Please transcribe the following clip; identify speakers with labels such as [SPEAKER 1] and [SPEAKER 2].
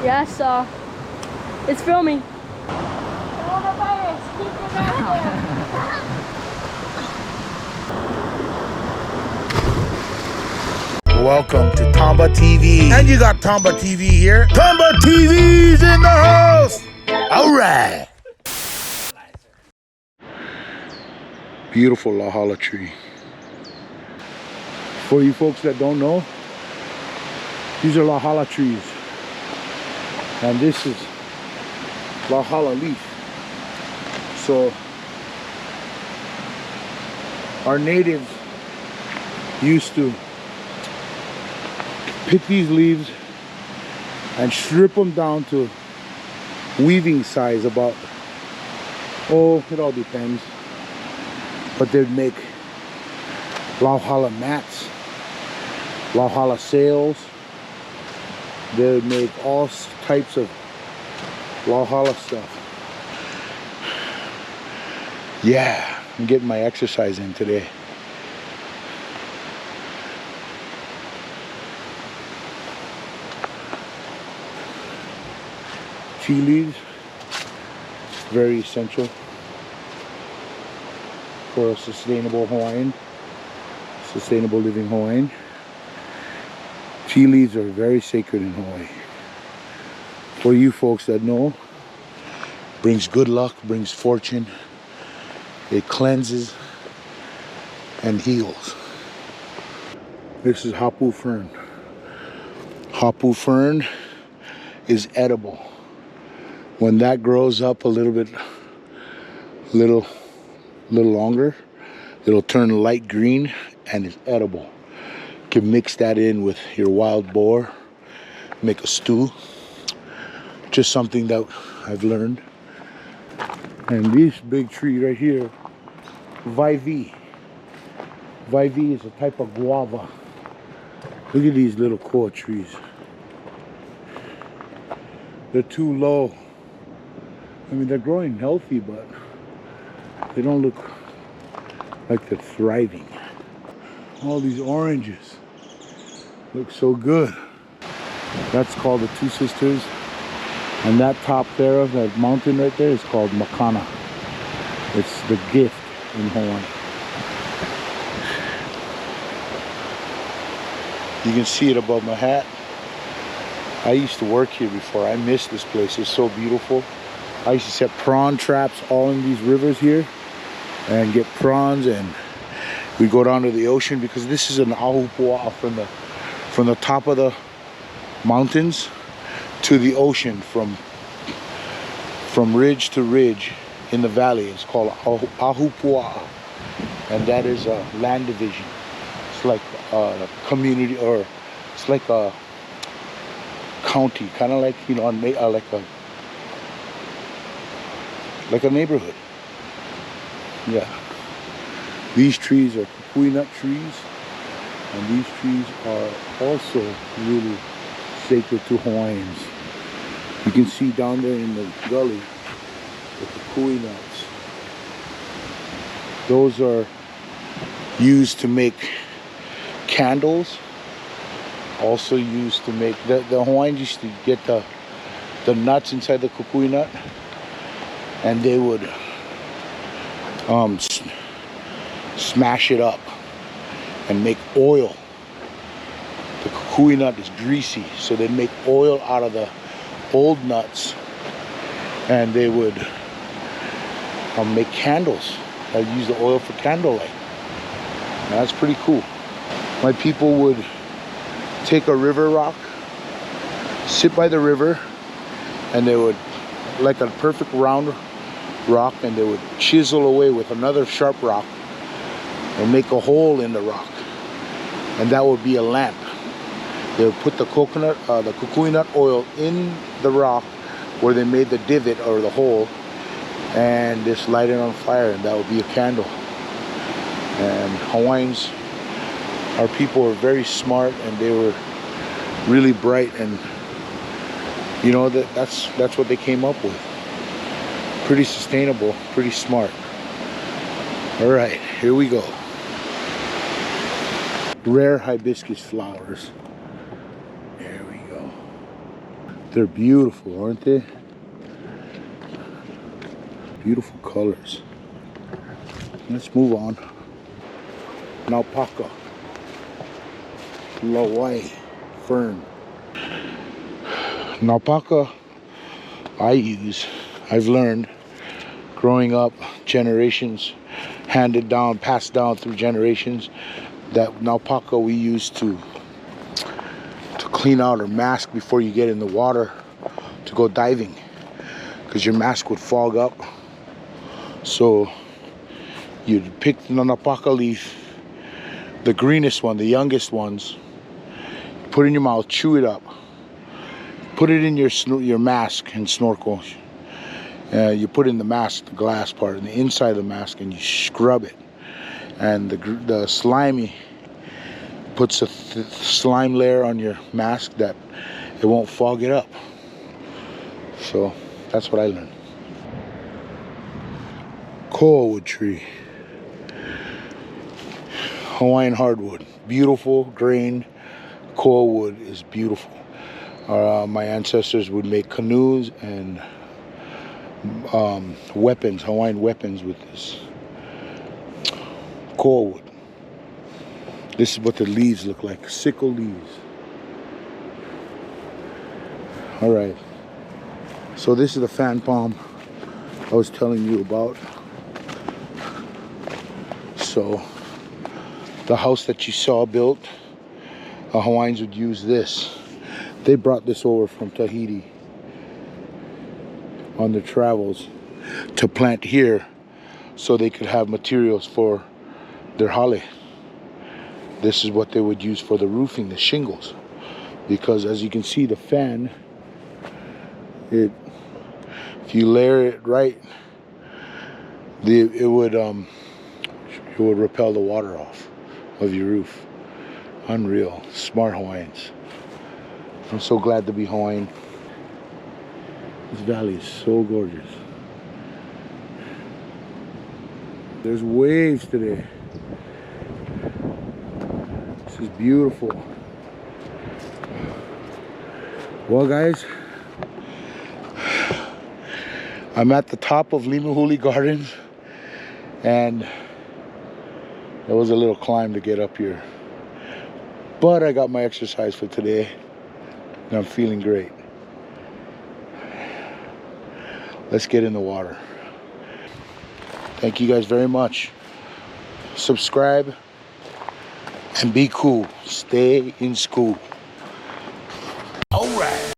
[SPEAKER 1] Yes, it's filming. Coronavirus, keep your mask on.
[SPEAKER 2] Welcome to Tamba TV. And you got Tamba TV here. Tamba TV's in the house. All right. Beautiful Lahala tree. For you folks that don't know, these are Lahala trees. And this is Lahala leaf. So our natives used to pick these leaves and strip them down to weaving size, about, oh, it all depends, but they'd make Lahala mats, Lahala sails. They would make all types of Lahala stuff. Yeah, I'm getting my exercise in today. Tea leaves, very essential for a sustainable Hawaiian, sustainable living Hawaiian. Tea leaves are very sacred in Hawaii. For you folks that know, brings good luck, brings fortune. It cleanses and heals. This is hapu fern. Hapu fern is edible. When that grows up a little longer, it'll turn light green and it's edible. You can mix that in with your wild boar, make a stew. Just something that I've learned. And this big tree right here, Vaivi. Vaivi is a type of guava. Look at these little koa trees. They're too low. I mean, they're growing healthy, but they don't look like they're thriving. All these oranges look so good. That's called the Two Sisters. And that top there of that mountain right there is called Makana. It's the gift in Hawaii. You can see it above my hat. I used to work here before. I miss this place. It's so beautiful. I used to set prawn traps all in these rivers here and get prawns, and we go down to the ocean because this is an ahupua'a from the top of the mountains to the ocean, from ridge to ridge in the valley. It's called ahupua'a, and that is a land division. It's like a community, or it's like a county, kind of like, you know, like a neighborhood. Yeah. These trees are kukui nut trees, and these trees are also really sacred to Hawaiians. You can see down there in the gully the kukui nuts. Those are used to make candles. Also used to make, the Hawaiians used to get the nuts inside the kukui nut, and they would smash it up and make oil. The kukui nut is greasy, so they'd make oil out of the old nuts, and they would make candles. They'd use the oil for candlelight. And that's pretty cool. My people would take a river rock, sit by the river, and they would, like a perfect round rock, and they would chisel away with another sharp rock and make a hole in the rock, and that would be a lamp. They would put the kukui nut oil in the rock where they made the divot or the hole, and just light it on fire, and that would be a candle. And Hawaiians, our people were very smart, and they were really bright, and you know, that's what they came up with. Pretty sustainable, pretty smart. All right, here we go. Rare hibiscus flowers. There we go. They're beautiful, aren't they? Beautiful colors. Let's move on. Naupaka. Hawaii fern. Naupaka I've learned growing up, generations, handed down, passed down through generations, that naupaka we use to clean out our mask before you get in the water to go diving, because your mask would fog up. So you'd pick the naupaka leaf, the greenest one, the youngest ones, put it in your mouth, chew it up, put it in your mask and snorkel. You put in the mask, the glass part, in the inside of the mask, and you scrub it. And the slimy puts a slime layer on your mask that it won't fog it up. So that's what I learned. Koa wood tree. Hawaiian hardwood. Beautiful grain. Koa wood is beautiful. My ancestors would make canoes and weapons, Hawaiian weapons with this koa wood. This is what the leaves look like, sickle leaves. All right, so this is the fan palm I was telling you about. So the house that you saw built, Hawaiians would use this. They brought this over from Tahiti on their travels to plant here so they could have materials for their hale. This is what they would use for the roofing, the shingles, because as you can see, the fan, if you layer it right, it would repel the water off of your roof. Unreal. Smart Hawaiians. I'm so glad to be Hawaiian. This valley is so gorgeous. There's waves today. This is beautiful. Well, guys, I'm at the top of Limahuli Garden, and it was a little climb to get up here. But I got my exercise for today, and I'm feeling great. Let's get in the water. Thank you guys very much. Subscribe and be cool. Stay in school. All right.